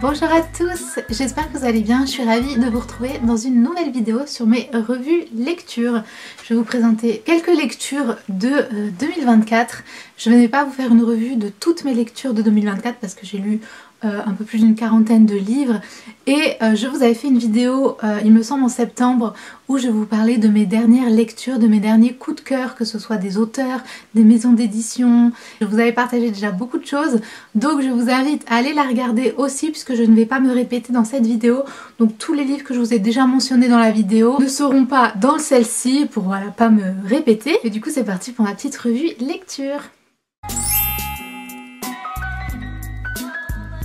Bonjour à tous, j'espère que vous allez bien, je suis ravie de vous retrouver dans une nouvelle vidéo sur mes revues lecture. Je vais vous présenter quelques lectures de 2024. Je ne vais pas vous faire une revue de toutes mes lectures de 2024 parce que j'ai lu un peu plus d'une quarantaine de livres et je vous avais fait une vidéo il me semble en septembre où je vous parlais de mes dernières lectures, de mes derniers coups de cœur, que ce soit des auteurs, des maisons d'édition. Je vous avais partagé déjà beaucoup de choses, donc je vous invite à aller la regarder aussi puisque je ne vais pas me répéter dans cette vidéo. Donc tous les livres que je vous ai déjà mentionnés dans la vidéo ne seront pas dans celle-ci pour voilà pas me répéter. Et du coup c'est parti pour ma petite revue lecture.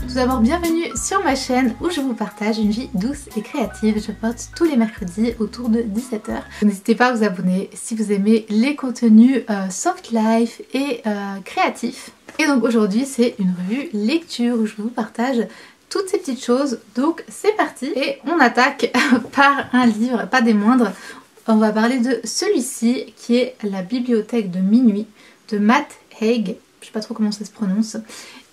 Tout d'abord, bienvenue sur ma chaîne où je vous partage une vie douce et créative. Je poste tous les mercredis autour de 17 h. N'hésitez pas à vous abonner si vous aimez les contenus soft life et créatifs. Et donc aujourd'hui, c'est une revue lecture où je vous partage toutes ces petites choses. Donc c'est parti et on attaque par un livre, pas des moindres. On va parler de celui-ci qui est La bibliothèque de minuit de Matt Haig. Je sais pas trop comment ça se prononce.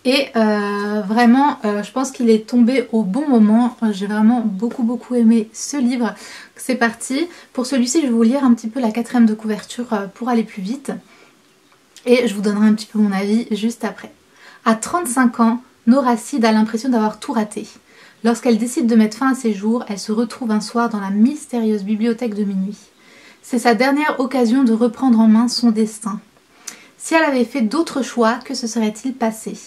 Et vraiment je pense qu'il est tombé au bon moment. J'ai vraiment beaucoup aimé ce livre. C'est parti. Pour celui-ci je vais vous lire un petit peu la quatrième de couverture pour aller plus vite. Et je vous donnerai un petit peu mon avis juste après. À 35 ans, Nora Seed a l'impression d'avoir tout raté. Lorsqu'elle décide de mettre fin à ses jours, elle se retrouve un soir dans la mystérieuse bibliothèque de minuit. C'est sa dernière occasion de reprendre en main son destin. Si elle avait fait d'autres choix, que se serait-il passé ?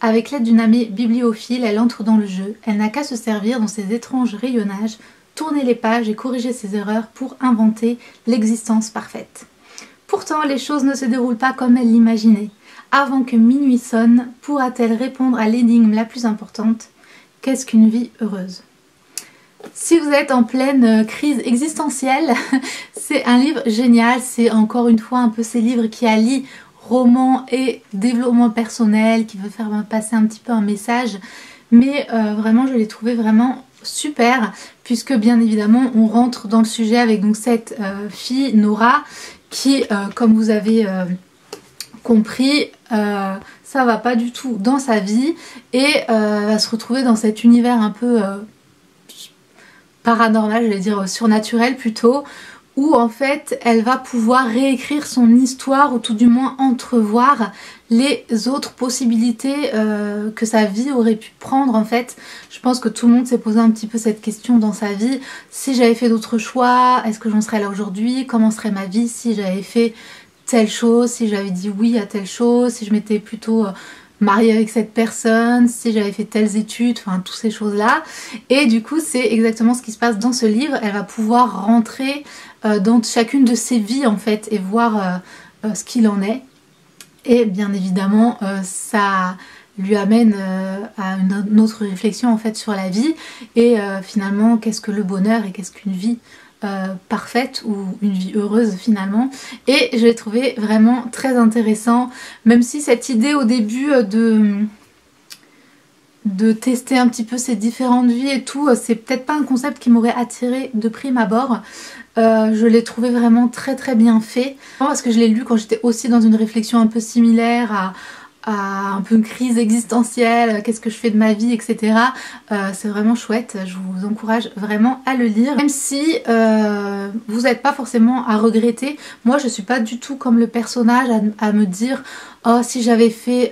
Avec l'aide d'une amie bibliophile, elle entre dans le jeu. Elle n'a qu'à se servir dans ses étranges rayonnages, tourner les pages et corriger ses erreurs pour inventer l'existence parfaite. Pourtant, les choses ne se déroulent pas comme elle l'imaginait. Avant que minuit sonne, pourra-t-elle répondre à l'énigme la plus importante ? Qu'est-ce qu'une vie heureuse ? Si vous êtes en pleine crise existentielle, c'est un livre génial. C'est encore une fois un peu ces livres qui allient roman et développement personnel, qui veut faire passer un petit peu un message, mais vraiment je l'ai trouvé vraiment super puisque bien évidemment on rentre dans le sujet avec donc cette fille Nora qui comme vous avez compris ça va pas du tout dans sa vie et va se retrouver dans cet univers un peu paranormal, je vais dire surnaturel plutôt, où en fait elle va pouvoir réécrire son histoire ou tout du moins entrevoir les autres possibilités que sa vie aurait pu prendre en fait. Je pense que tout le monde s'est posé un petit peu cette question dans sa vie. Si j'avais fait d'autres choix, est-ce que j'en serais là aujourd'hui? Comment serait ma vie si j'avais fait telle chose? Si j'avais dit oui à telle chose? Si je m'étais plutôt mariée avec cette personne, si j'avais fait telles études, enfin toutes ces choses là. Et du coup c'est exactement ce qui se passe dans ce livre. Elle va pouvoir rentrer dans chacune de ses vies en fait et voir ce qu'il en est. Et bien évidemment ça lui amène à une autre réflexion en fait sur la vie et finalement qu'est-ce que le bonheur et qu'est-ce qu'une vie parfaite ou une vie heureuse finalement. Et je l'ai trouvé vraiment très intéressant, même si cette idée au début de tester un petit peu ces différentes vies et tout, c'est peut-être pas un concept qui m'aurait attiré de prime abord. Je l'ai trouvé vraiment très bien fait parce que je l'ai lu quand j'étais aussi dans une réflexion un peu similaire à un peu une crise existentielle, qu'est-ce que je fais de ma vie, etc. C'est vraiment chouette, je vous encourage vraiment à le lire. Même si vous n'êtes pas forcément à regretter, moi je suis pas du tout comme le personnage à me dire « Oh si j'avais fait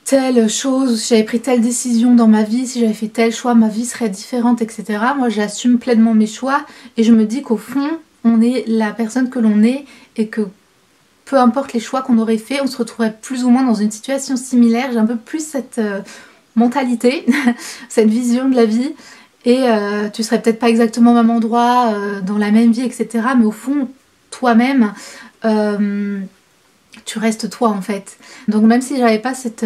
telle chose, si j'avais pris telle décision dans ma vie, si j'avais fait tel choix, ma vie serait différente, etc. » Moi j'assume pleinement mes choix et je me dis qu'au fond on est la personne que l'on est et que peu importe les choix qu'on aurait fait, on se retrouverait plus ou moins dans une situation similaire. J'ai un peu plus cette mentalité, cette vision de la vie. Et tu serais peut-être pas exactement au même endroit, dans la même vie, etc. Mais au fond, toi-même, tu restes toi en fait. Donc même si j'avais pas cette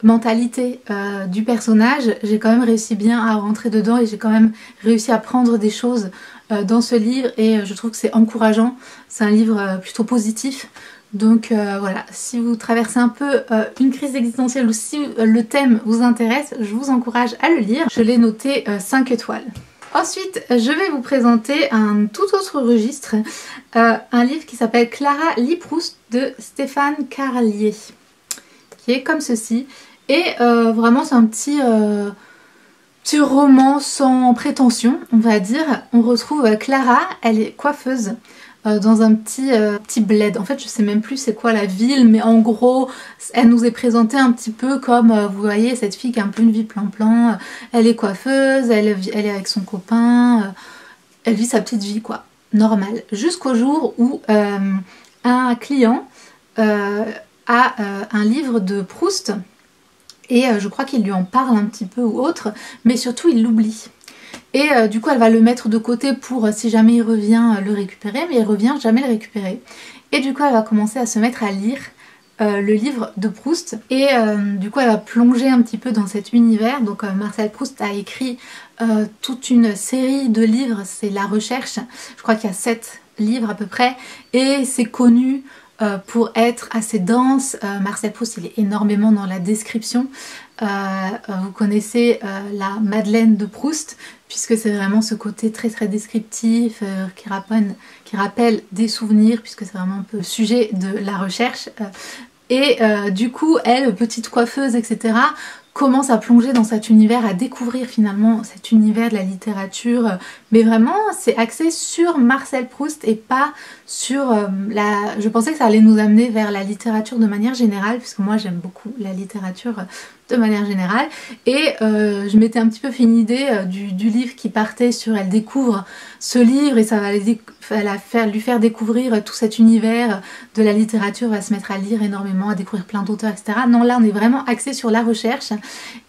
mentalité du personnage, j'ai quand même réussi bien à rentrer dedans et j'ai quand même réussi à prendre des choses dans ce livre et je trouve que c'est encourageant. C'est un livre plutôt positif, Donc voilà, si vous traversez un peu une crise existentielle ou si le thème vous intéresse, je vous encourage à le lire. Je l'ai noté 5 étoiles. Ensuite, je vais vous présenter un tout autre registre, un livre qui s'appelle Clara lit Proust de Stéphane Carlier, qui est comme ceci. Et vraiment c'est un petit roman sans prétention, on va dire. On retrouve Clara, elle est coiffeuse dans un petit bled. En fait je sais même plus c'est quoi la ville, mais en gros elle nous est présentée un petit peu comme vous voyez cette fille qui a un peu une vie plan-plan, elle est coiffeuse, elle est avec son copain, elle vit sa petite vie quoi, normale, jusqu'au jour où un client a un livre de Proust et je crois qu'il lui en parle un petit peu ou autre, mais surtout il l'oublie. Et du coup elle va le mettre de côté pour si jamais il revient le récupérer, mais il revient jamais le récupérer. Et du coup elle va commencer à se mettre à lire le livre de Proust. Et du coup elle va plonger un petit peu dans cet univers. Donc Marcel Proust a écrit toute une série de livres, c'est La Recherche. Je crois qu'il y a 7 livres à peu près. Et c'est connu pour être assez dense. Marcel Proust il est énormément dans la description. Vous connaissez la Madeleine de Proust, puisque c'est vraiment ce côté très très descriptif qui rappelle des souvenirs, puisque c'est vraiment un peu le sujet de la recherche. Et du coup elle, petite coiffeuse etc., commence à plonger dans cet univers, à découvrir finalement cet univers de la littérature, mais vraiment c'est axé sur Marcel Proust et pas sur je pensais que ça allait nous amener vers la littérature de manière générale, puisque moi j'aime beaucoup la littérature de manière générale, et je m'étais un petit peu fait une idée du livre qui partait sur elle découvre ce livre et ça va lui faire découvrir tout cet univers de la littérature, va se mettre à lire énormément, à découvrir plein d'auteurs etc. Non, là on est vraiment axé sur la recherche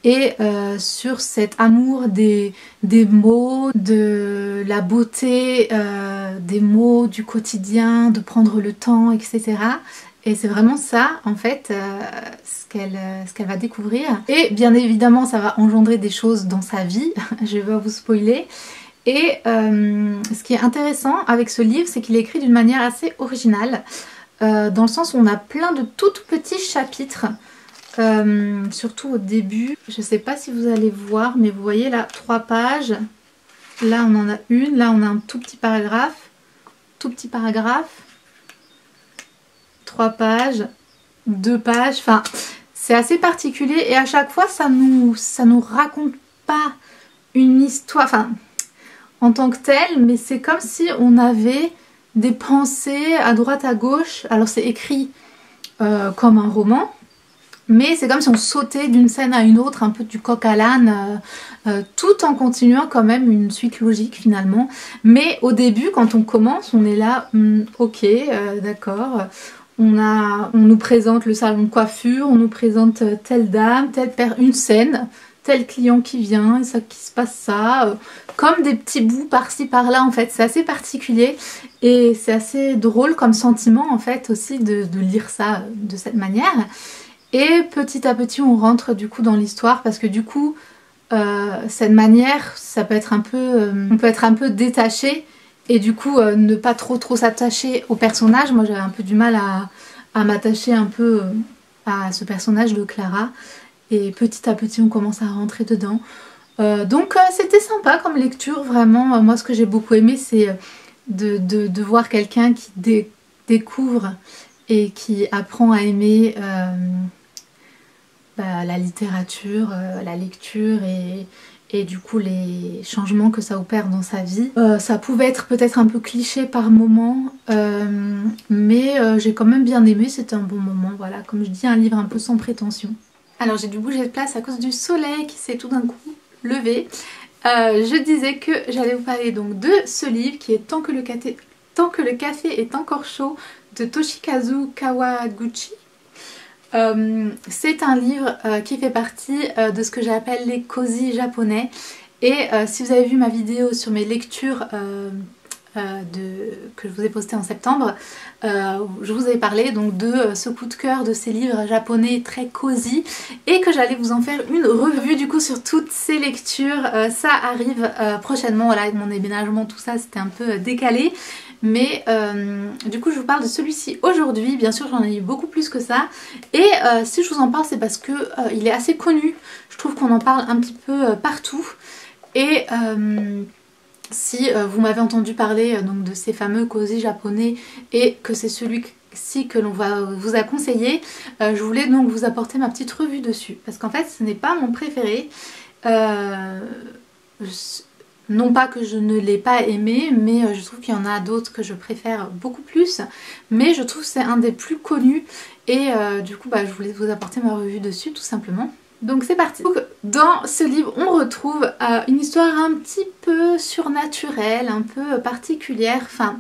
et sur cet amour des mots, de la beauté des mots, du quotidien, de prendre le temps etc. Et c'est vraiment ça en fait ce qu'elle va découvrir. Et bien évidemment ça va engendrer des choses dans sa vie, je vais vous spoiler. Et ce qui est intéressant avec ce livre, c'est qu'il est écrit d'une manière assez originale, dans le sens où on a plein de tout petits chapitres, surtout au début. Je sais pas si vous allez voir, mais vous voyez là 3 pages, là on en a une, là on a un tout petit paragraphe, 3 pages, 2 pages, enfin c'est assez particulier et à chaque fois ça nous raconte pas une histoire, enfin en tant que telle, mais c'est comme si on avait des pensées à droite à gauche. Alors c'est écrit comme un roman, mais c'est comme si on sautait d'une scène à une autre, un peu du coq à l'âne, tout en continuant quand même une suite logique finalement. Mais au début quand on commence, on est là, ok, d'accord. On nous présente le salon de coiffure, on nous présente telle dame, une scène, tel client qui vient, et ça qui se passe ça, comme des petits bouts par-ci par-là en fait. C'est assez particulier et c'est assez drôle comme sentiment en fait aussi de lire ça de cette manière. Et petit à petit on rentre du coup dans l'histoire, parce que du coup cette manière ça peut être un peu, on peut être un peu détaché. Et du coup ne pas trop s'attacher au personnage. Moi j'avais un peu du mal à m'attacher un peu à ce personnage de Clara. Et petit à petit on commence à rentrer dedans. Donc c'était sympa comme lecture vraiment. Moi ce que j'ai beaucoup aimé c'est de voir quelqu'un qui découvre et qui apprend à aimer la littérature, la lecture et du coup les changements que ça opère dans sa vie. Ça pouvait être peut-être un peu cliché par moment, mais j'ai quand même bien aimé, c'était un bon moment. Voilà, comme je dis, un livre un peu sans prétention. Alors j'ai dû bouger de place à cause du soleil qui s'est tout d'un coup levé. Je disais que j'allais vous parler donc de ce livre qui est Tant que le café est encore chaud de Toshikazu Kawaguchi. C'est un livre qui fait partie de ce que j'appelle les cosy japonais. Et si vous avez vu ma vidéo sur mes lectures que je vous ai posté en septembre, je vous ai parlé donc de ce coup de cœur de ces livres japonais très cosy et que j'allais vous en faire une revue du coup sur toutes ces lectures. Ça arrive prochainement, voilà, avec mon déménagement tout ça c'était un peu décalé, mais du coup je vous parle de celui-ci aujourd'hui. Bien sûr j'en ai eu beaucoup plus que ça, et si je vous en parle c'est parce que il est assez connu, je trouve qu'on en parle un petit peu partout, et si vous m'avez entendu parler donc de ces fameux cosy japonais et que c'est celui-ci que l'on vous a conseillé, je voulais donc vous apporter ma petite revue dessus, parce qu'en fait ce n'est pas mon préféré. Non pas que je ne l'ai pas aimé, mais je trouve qu'il y en a d'autres que je préfère beaucoup plus, mais je trouve que c'est un des plus connus, et du coup je voulais vous apporter ma revue dessus tout simplement. Donc c'est parti. Donc, dans ce livre on retrouve une histoire un petit peu surnaturelle, un peu particulière. Enfin,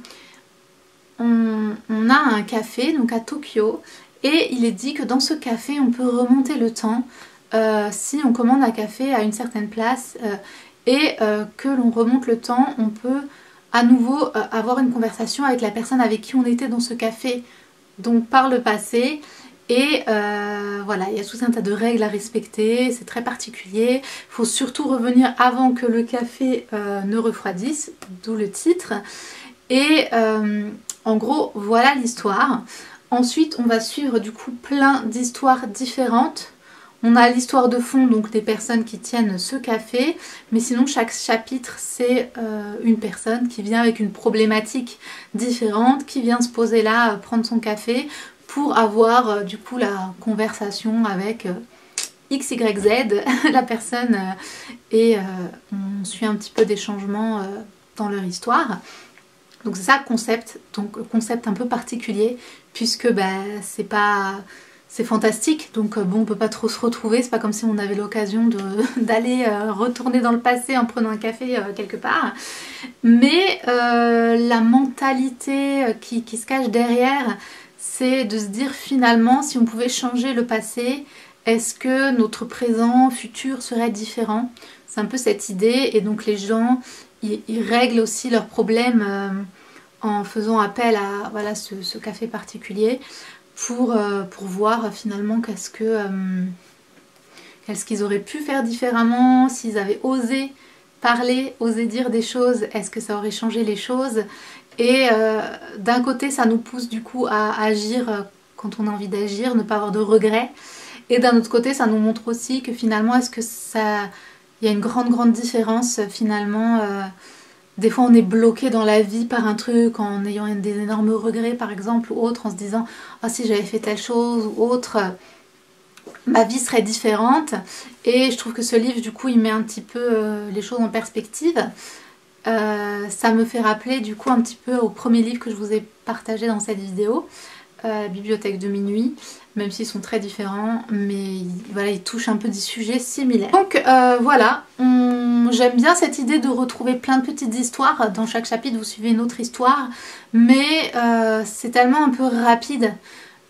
on a un café donc à Tokyo, et il est dit que dans ce café on peut remonter le temps si on commande un café à une certaine place, et que l'on remonte le temps, on peut à nouveau avoir une conversation avec la personne avec qui on était dans ce café, donc par le passé. Et voilà, il y a tout un tas de règles à respecter, c'est très particulier. Il faut surtout revenir avant que le café ne refroidisse, d'où le titre. Et en gros, voilà l'histoire. Ensuite, on va suivre du coup plein d'histoires différentes. On a l'histoire de fond, donc des personnes qui tiennent ce café, mais sinon chaque chapitre c'est une personne qui vient avec une problématique différente, qui vient se poser là, prendre son café pour avoir du coup la conversation avec XYZ, la personne, et on suit un petit peu des changements dans leur histoire. Donc c'est ça le concept, donc concept un peu particulier, puisque c'est fantastique, donc bon, on peut pas trop se retrouver, c'est pas comme si on avait l'occasion d'aller retourner dans le passé en prenant un café quelque part. Mais la mentalité qui se cache derrière, c'est de se dire finalement si on pouvait changer le passé, est-ce que notre présent, futur serait différent? C'est un peu cette idée, et donc les gens, ils règlent aussi leurs problèmes en faisant appel à voilà, ce café particulier. Pour voir finalement qu'est-ce qu'ils auraient pu faire différemment, s'ils avaient osé parler, osé dire des choses, est-ce que ça aurait changé les choses. Et d'un côté ça nous pousse du coup à agir quand on a envie d'agir, ne pas avoir de regrets, et d'un autre côté ça nous montre aussi que finalement est-ce que ça, il y a une grande différence finalement. Des fois on est bloqué dans la vie par un truc en ayant des énormes regrets par exemple, ou autre, en se disant oh, si j'avais fait telle chose ou autre, ma vie serait différente. Et je trouve que ce livre du coup il met un petit peu les choses en perspective. Ça me fait rappeler du coup un petit peu au premier livre que je vous ai partagé dans cette vidéo, Bibliothèque de minuit, même s'ils sont très différents, mais voilà, ils touchent un peu des sujets similaires. Donc voilà, j'aime bien cette idée de retrouver plein de petites histoires. Dans chaque chapitre vous suivez une autre histoire, mais c'est tellement un peu rapide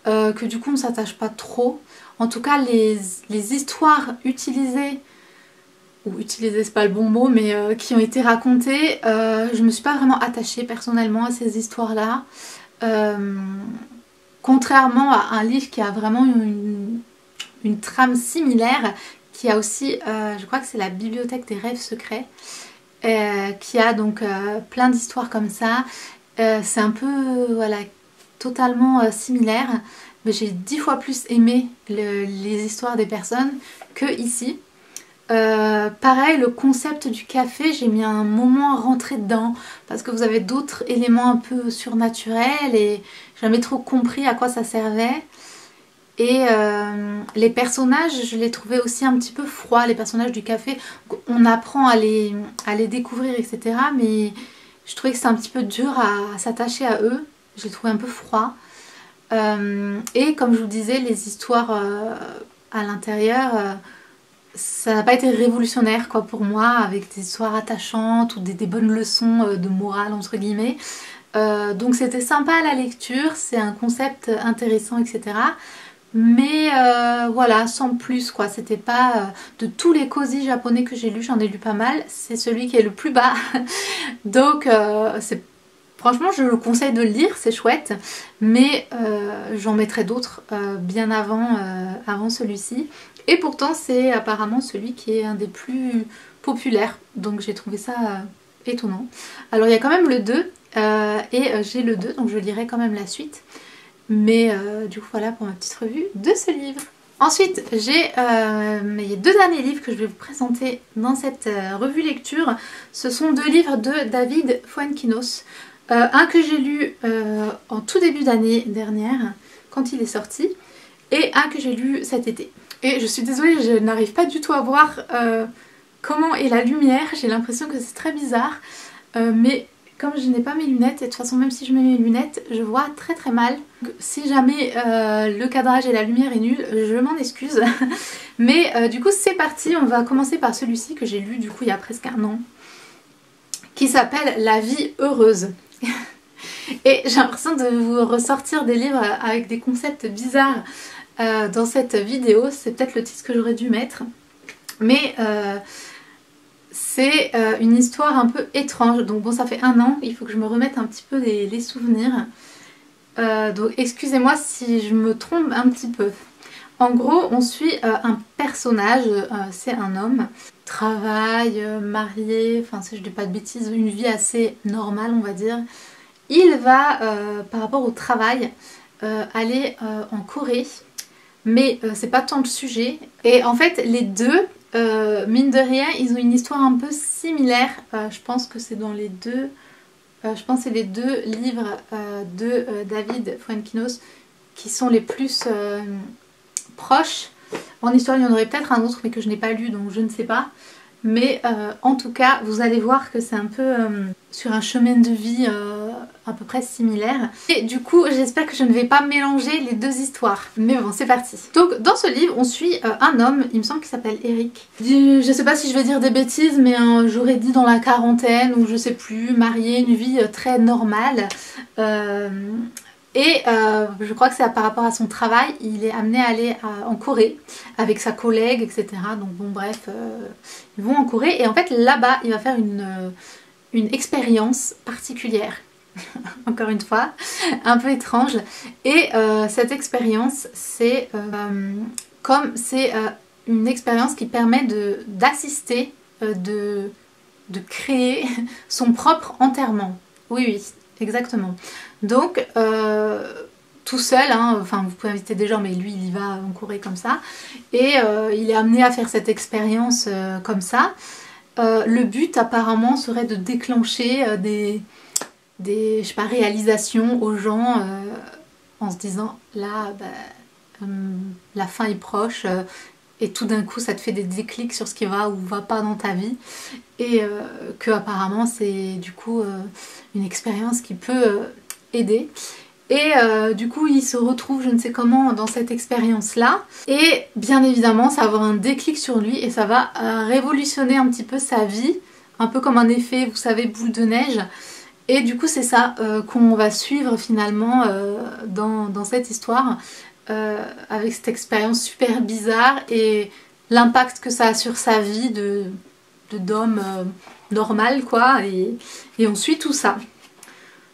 que du coup on ne s'attache pas trop. En tout cas les histoires utilisées, ou utilisées c'est pas le bon mot, mais qui ont été racontées, je me suis pas vraiment attachée personnellement à ces histoires là. Contrairement à un livre qui a vraiment une trame similaire, qui a aussi, je crois que c'est la Bibliothèque des rêves secrets, qui a donc plein d'histoires comme ça. C'est un peu, voilà, totalement similaire, mais j'ai 10 fois plus aimé les histoires des personnes que ici. Pareil, le concept du café, j'ai mis un moment à rentrer dedans parce que vous avez d'autres éléments un peu surnaturels et j'ai jamais trop compris à quoi ça servait. Et les personnages, je les trouvais aussi un petit peu froids, les personnages du café. On apprend à les découvrir, etc. Mais je trouvais que c'est un petit peu dur à s'attacher à eux. Je les trouvais un peu froids. Et comme je vous disais, les histoires à l'intérieur, ça n'a pas été révolutionnaire quoi pour moi, avec des histoires attachantes ou des bonnes leçons de morale entre guillemets. Donc c'était sympa à la lecture, c'est un concept intéressant, etc. Mais voilà, sans plus quoi, c'était pas de tous les cosy japonais que j'ai lus, j'en ai lu pas mal, c'est celui qui est le plus bas. Donc franchement je le conseille de le lire, c'est chouette, mais j'en mettrai d'autres bien avant celui-ci. Et pourtant c'est apparemment celui qui est un des plus populaires, donc j'ai trouvé ça étonnant. Alors il y a quand même le 2 et j'ai le 2, donc je lirai quand même la suite. Mais du coup voilà pour ma petite revue de ce livre. Ensuite j'ai les 2 derniers livres que je vais vous présenter dans cette revue lecture. Ce sont 2 livres de David Fuenquinos. Un que j'ai lu en tout début d'année dernière quand il est sorti, et un que j'ai lu cet été. Et je suis désolée, je n'arrive pas du tout à voir comment est la lumière, j'ai l'impression que c'est très bizarre, mais comme je n'ai pas mes lunettes, et de toute façon même si je mets mes lunettes, je vois très très mal. Donc, si jamais le cadrage et la lumière est nul, je m'en excuse. Mais du coup c'est parti, on va commencer par celui-ci que j'ai lu du coup il y a presque un an, qui s'appelle La vie heureuse. Et j'ai l'impression de vous ressortir des livres avec des concepts bizarres dans cette vidéo. C'est peut-être le titre que j'aurais dû mettre. Mais c'est une histoire un peu étrange. Donc bon, ça fait un an, il faut que je me remette un petit peu les souvenirs. Donc excusez-moi si je me trompe un petit peu. En gros, on suit un personnage, c'est un homme, travail, marié, enfin si je dis pas de bêtises, une vie assez normale on va dire. Il va, par rapport au travail, aller en Corée, mais c'est pas tant le sujet. Et en fait les deux, mine de rien, ils ont une histoire un peu similaire. Je pense que c'est dans les deux... je pense que c'est les 2 livres de David Fuenquinos qui sont les plus proches. En histoire, il y en aurait peut-être un autre, mais que je n'ai pas lu, donc je ne sais pas. Mais en tout cas, vous allez voir que c'est un peu sur un chemin de vie à peu près similaire. Et du coup, j'espère que je ne vais pas mélanger les 2 histoires. Mais bon, c'est parti. Donc, dans ce livre, on suit un homme, il me semble qu'il s'appelle Eric. Je sais pas si je vais dire des bêtises, mais j'aurais dit dans la quarantaine, ou je sais plus, marié, une vie très normale. Et je crois que c'est par rapport à son travail, il est amené à aller en Corée avec sa collègue, etc. Donc bon bref, ils vont en Corée et en fait là-bas il va faire une expérience particulière. Encore une fois, un peu étrange. Et cette expérience, c'est une expérience qui permet d'assister, de créer son propre enterrement. Oui, oui, exactement. Donc, tout seul, hein, enfin vous pouvez inviter des gens, mais lui il y va en Corée comme ça. Et il est amené à faire cette expérience comme ça. Le but apparemment serait de déclencher des je sais pas, réalisations aux gens en se disant là la fin est proche et tout d'un coup ça te fait des déclics sur ce qui va ou va pas dans ta vie et que apparemment c'est du coup une expérience qui peut aider. Et du coup il se retrouve je ne sais comment dans cette expérience là et bien évidemment ça va avoir un déclic sur lui et ça va révolutionner un petit peu sa vie, un peu comme un effet vous savez boule de neige. Et du coup c'est ça qu'on va suivre finalement dans cette histoire avec cette expérience super bizarre et l'impact que ça a sur sa vie d'homme normal quoi et on suit tout ça.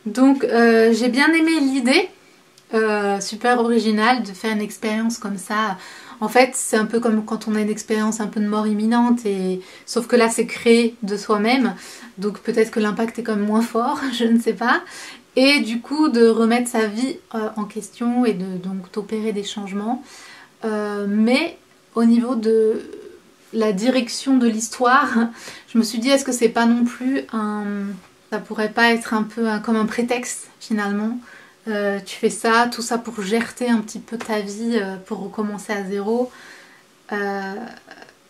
Donc j'ai bien aimé l'idée, super originale de faire une expérience comme ça. En fait c'est un peu comme quand on a une expérience un peu de mort imminente et sauf que là c'est créé de soi-même. Donc peut-être que l'impact est quand même moins fort, je ne sais pas. Et du coup de remettre sa vie en question et donc d'opérer des changements. Mais au niveau de la direction de l'histoire, je me suis dit est-ce que c'est pas non plus un... Ça pourrait pas être un peu comme un prétexte finalement. Tu fais ça, tout ça pour gerter un petit peu ta vie, pour recommencer à zéro.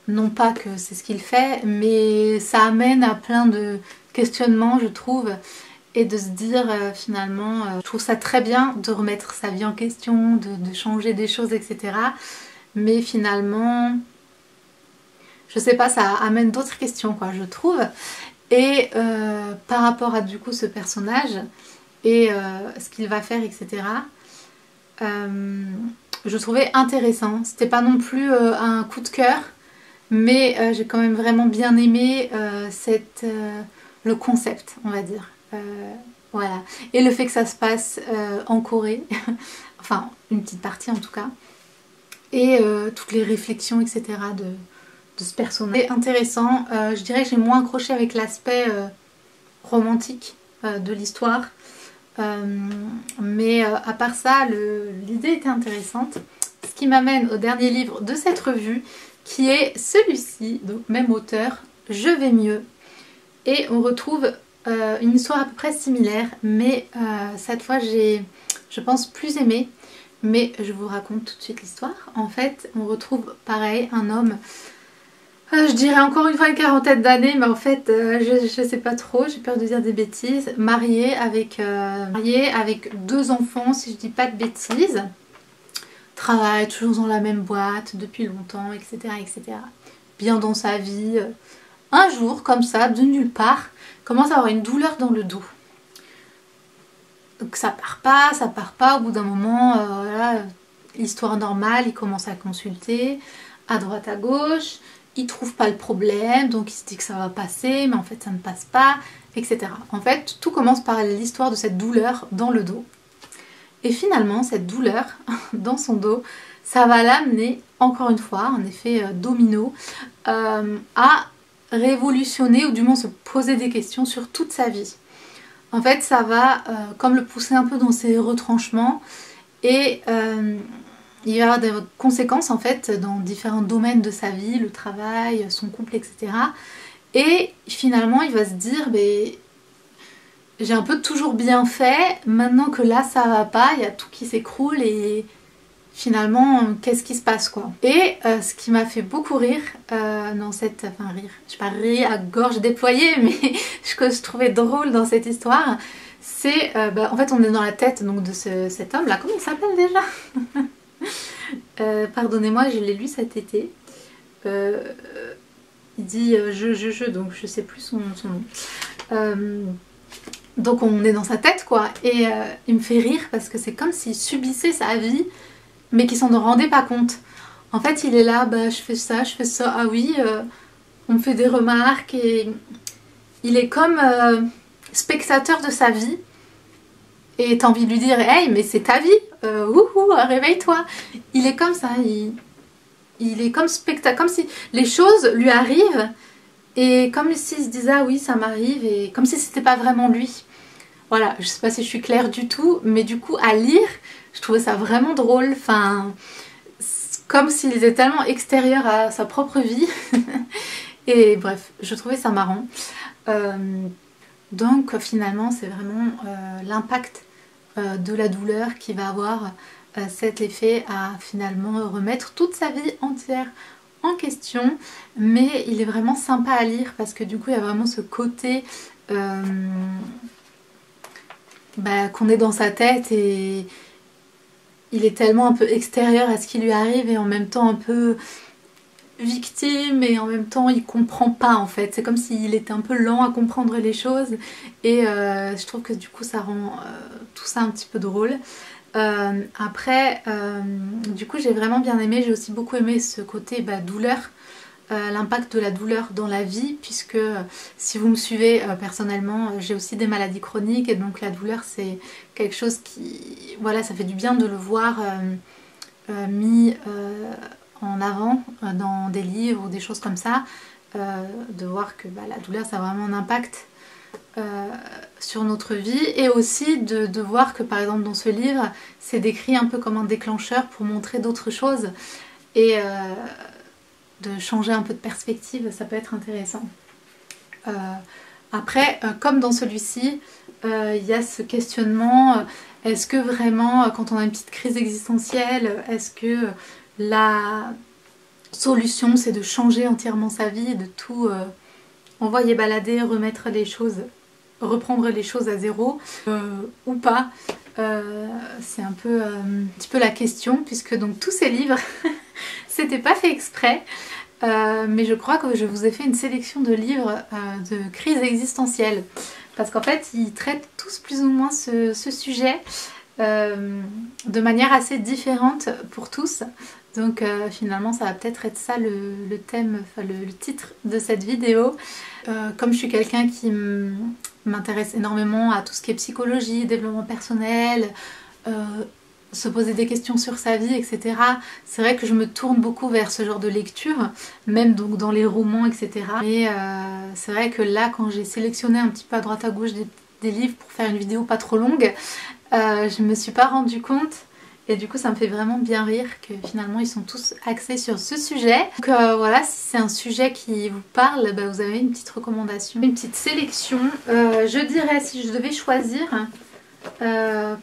Non pas que c'est ce qu'il fait, mais ça amène à plein de questionnements je trouve. Et de se dire finalement, je trouve ça très bien de remettre sa vie en question, de changer des choses etc. Mais finalement, je sais pas, ça amène d'autres questions quoi je trouve. Et par rapport à du coup ce personnage et ce qu'il va faire etc. Je trouvais intéressant. C'était pas non plus un coup de cœur, mais j'ai quand même vraiment bien aimé le concept on va dire. Voilà. Et le fait que ça se passe en Corée, enfin une petite partie en tout cas, et toutes les réflexions etc. de ce personnage. C'est intéressant, je dirais que j'ai moins accroché avec l'aspect romantique de l'histoire. Mais à part ça, l'idée était intéressante. Ce qui m'amène au dernier livre de cette revue, qui est celui-ci, donc même auteur, Je vais mieux. Et on retrouve une histoire à peu près similaire, mais cette fois j'ai, je pense, plus aimé. Mais je vous raconte tout de suite l'histoire. En fait, on retrouve pareil un homme, je dirais encore une fois une quarantaine d'années, mais en fait, je sais pas trop, j'ai peur de dire des bêtises. Marié avec 2 enfants, si je dis pas de bêtises. Travaille toujours dans la même boîte depuis longtemps, etc. etc. Bien dans sa vie. Un jour, comme ça, de nulle part, commence à avoir une douleur dans le dos. Donc ça part pas, au bout d'un moment, voilà, histoire normale, il commence à consulter, à droite à gauche, il trouve pas le problème, donc il se dit que ça va passer, mais en fait ça ne passe pas, etc. En fait, tout commence par l'histoire de cette douleur dans le dos. Et finalement, cette douleur dans son dos, ça va l'amener, encore une fois, un effet domino, à révolutionner, ou du moins se poser des questions sur toute sa vie. En fait, ça va comme le pousser un peu dans ses retranchements et il va y avoir des conséquences en fait dans différents domaines de sa vie, le travail, son couple, etc. Et finalement, il va se dire, j'ai un peu toujours bien fait, maintenant que là ça va pas, il y a tout qui s'écroule et finalement, qu'est-ce qui se passe quoi. Et ce qui m'a fait beaucoup rire dans cette... Enfin rire, je sais pas, rire à gorge déployée, mais ce que je trouvais drôle dans cette histoire, c'est... en fait on est dans la tête donc, de cet homme là, comment il s'appelle déjà? Pardonnez-moi, je l'ai lu cet été. Il dit donc je sais plus son nom. Donc on est dans sa tête quoi, et il me fait rire parce que c'est comme s'il subissait sa vie mais qui s'en rendait pas compte. En fait il est là, je fais ça, ah oui, on me fait des remarques et il est comme spectateur de sa vie et t'as envie de lui dire hey mais c'est ta vie, wouhou, réveille-toi. Il est comme ça, il est comme spectateur, comme si les choses lui arrivent et comme s'il se disait ah oui ça m'arrive, et comme si c'était pas vraiment lui. Voilà, je sais pas si je suis claire du tout, mais du coup à lire, je trouvais ça vraiment drôle, enfin, comme s'il était tellement extérieur à sa propre vie. Et bref, je trouvais ça marrant. Donc finalement, c'est vraiment l'impact de la douleur qui va avoir cet effet à finalement remettre toute sa vie entière en question. Mais il est vraiment sympa à lire parce que du coup, il y a vraiment ce côté... qu'on est dans sa tête et il est tellement un peu extérieur à ce qui lui arrive et en même temps un peu victime et en même temps il comprend pas en fait. C'est comme s'il était un peu lent à comprendre les choses et je trouve que du coup ça rend tout ça un petit peu drôle. Après, du coup j'ai vraiment bien aimé, j'ai aussi beaucoup aimé ce côté douleur. L'impact de la douleur dans la vie, puisque si vous me suivez personnellement, j'ai aussi des maladies chroniques et donc la douleur c'est quelque chose qui, voilà, ça fait du bien de le voir mis en avant dans des livres ou des choses comme ça, de voir que la douleur ça a vraiment un impact sur notre vie, et aussi de voir que par exemple dans ce livre c'est décrit un peu comme un déclencheur pour montrer d'autres choses et de changer un peu de perspective, ça peut être intéressant. Après, comme dans celui-ci, il y a ce questionnement, est-ce que vraiment, quand on a une petite crise existentielle, est-ce que la solution c'est de changer entièrement sa vie, de tout envoyer balader, remettre les choses, reprendre les choses à zéro, ou pas? C'est un petit peu la question, puisque donc tous ces livres c'était pas fait exprès, mais je crois que je vous ai fait une sélection de livres de crise existentielle, parce qu'en fait ils traitent tous plus ou moins ce sujet de manière assez différente pour tous. Donc finalement ça va peut-être être ça le thème, enfin le titre de cette vidéo. Comme je suis quelqu'un qui m'intéresse énormément à tout ce qui est psychologie, développement personnel, se poser des questions sur sa vie, etc. C'est vrai que je me tourne beaucoup vers ce genre de lecture, même donc dans les romans, etc. Et c'est vrai que là, quand j'ai sélectionné un petit peu à droite à gauche des des livres pour faire une vidéo pas trop longue. Je me suis pas rendu compte. Et du coup ça me fait vraiment bien rire que finalement ils sont tous axés sur ce sujet. Donc voilà, si c'est un sujet qui vous parle, bah, vous avez une petite recommandation, une petite sélection. Je dirais, si je devais choisir,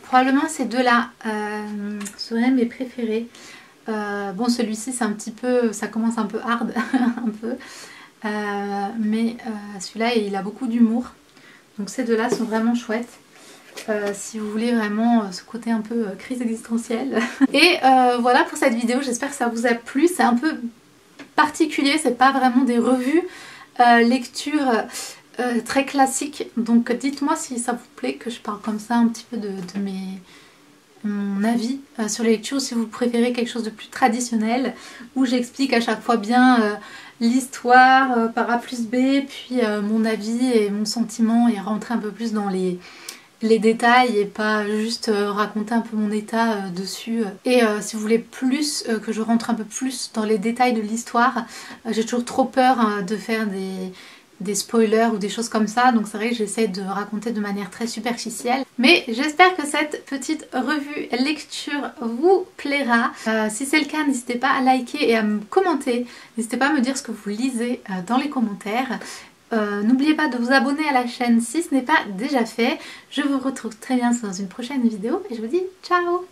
probablement ces deux-là seraient mes préférés. Bon, celui-ci c'est un petit peu, ça commence un peu hard, un peu. Mais celui-là il a beaucoup d'humour. Donc ces deux-là sont vraiment chouettes. Si vous voulez vraiment ce côté un peu crise existentielle. Et voilà pour cette vidéo, j'espère que ça vous a plu. C'est un peu particulier, c'est pas vraiment des revues lecture très classiques. Donc dites-moi si ça vous plaît que je parle comme ça un petit peu de mon avis sur les lectures, si vous préférez quelque chose de plus traditionnel où j'explique à chaque fois bien l'histoire par A plus B, puis mon avis et mon sentiment et rentrer un peu plus dans les détails et pas juste raconter un peu mon état dessus. Et si vous voulez plus que je rentre un peu plus dans les détails de l'histoire, j'ai toujours trop peur de faire des spoilers ou des choses comme ça, donc c'est vrai que j'essaie de raconter de manière très superficielle. Mais j'espère que cette petite revue lecture vous plaira. Si c'est le cas, n'hésitez pas à liker et à me commenter. N'hésitez pas à me dire ce que vous lisez dans les commentaires. N'oubliez pas de vous abonner à la chaîne si ce n'est pas déjà fait. Je vous retrouve très bientôt dans une prochaine vidéo et je vous dis ciao!